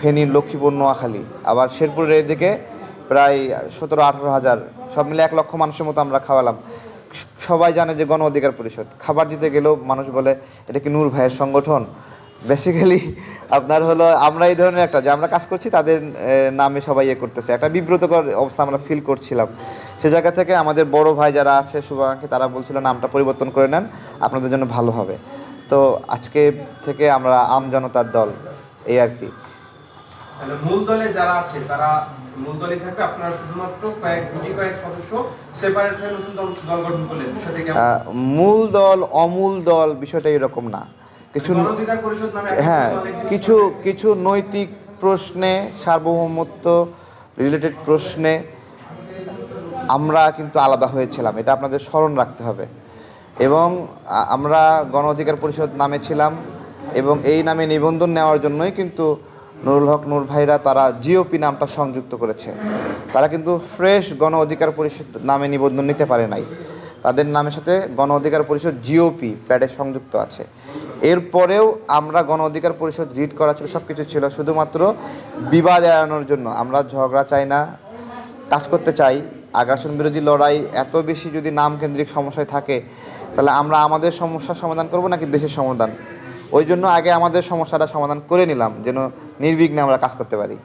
ফেনীর লক্ষ্মীপুর নোয়াখালী, আবার শেরপুরের এদিকে প্রায় 17-18 হাজার, সব মিলে 1 লক্ষ মানুষের মতো আমরা খাওয়ালাম। সবাই জানে যে গণ অধিকার পরিষদ, খাবার দিতে গেলেও মানুষ বলে এটা কি নূর ভাইয়ের সংগঠন। বেসিক্যালি আপনার হলো আমরা এই ধরনের একটা যে আমরা কাজ করছি তাদের নামে সবাই করতেছে, একটা বিব্রতকর অবস্থা আমরা ফিল করছিলাম। সে জায়গা থেকে আমাদের বড় ভাই যারা আছে শুভাকাঙ্ক্ষী, তারা বলছিল নামটা পরিবর্তন করে নেন, আপনাদের জন্য ভালো হবে। তো আজকে থেকে আমরা আম জনতার দল, এই আর কি। মূল দলে যারা আছে তারা মূল দলে থাকবে, আপনারা শুধুমাত্র কয়েক সদস্য সেপারেট হয়ে নতুন দল গঠন করলেন। মূল দল অমূল দল বিষয়টা এরকম না। কিছু হ্যাঁ, কিছু নৈতিক প্রশ্নে, সার্বভৌমত্ব রিলেটেড প্রশ্নে আমরা কিন্তু আলাদা হয়েছিলাম, এটা আপনাদের স্মরণ রাখতে হবে। এবং আমরা গণ অধিকার পরিষদ নামে ছিলাম, এবং এই নামে নিবন্ধন নেওয়ার জন্যই কিন্তু নুরুল হক নূর ভাইরা তারা জিওপি নামটা সংযুক্ত করেছে। তারা কিন্তু ফ্রেশ গণ অধিকার পরিষদ নামে নিবন্ধন নিতে পারে নাই, তাদের নামের সাথে গণ অধিকার পরিষদ জিওপি প্যাডে সংযুক্ত আছে। এরপরেও আমরা গণ অধিকার পরিষদ রিড করা ছিল, সব কিছু ছিল, শুধুমাত্র বিবাদ এড়ানোর জন্য। আমরা ঝগড়া চাই না, কাজ করতে চাই। আগ্রাসন বিরোধী লড়াই এত বেশি যদি নাম কেন্দ্রিক সমস্যায় থাকে, তাহলে আমরা আমাদের সমস্যার সমাধান করব নাকি দেশের সমাধান? ওই জন্য আগে আমাদের সমস্যাটা সমাধান করে নিলাম, যেন নির্বিঘ্নে আমরা কাজ করতে পারি।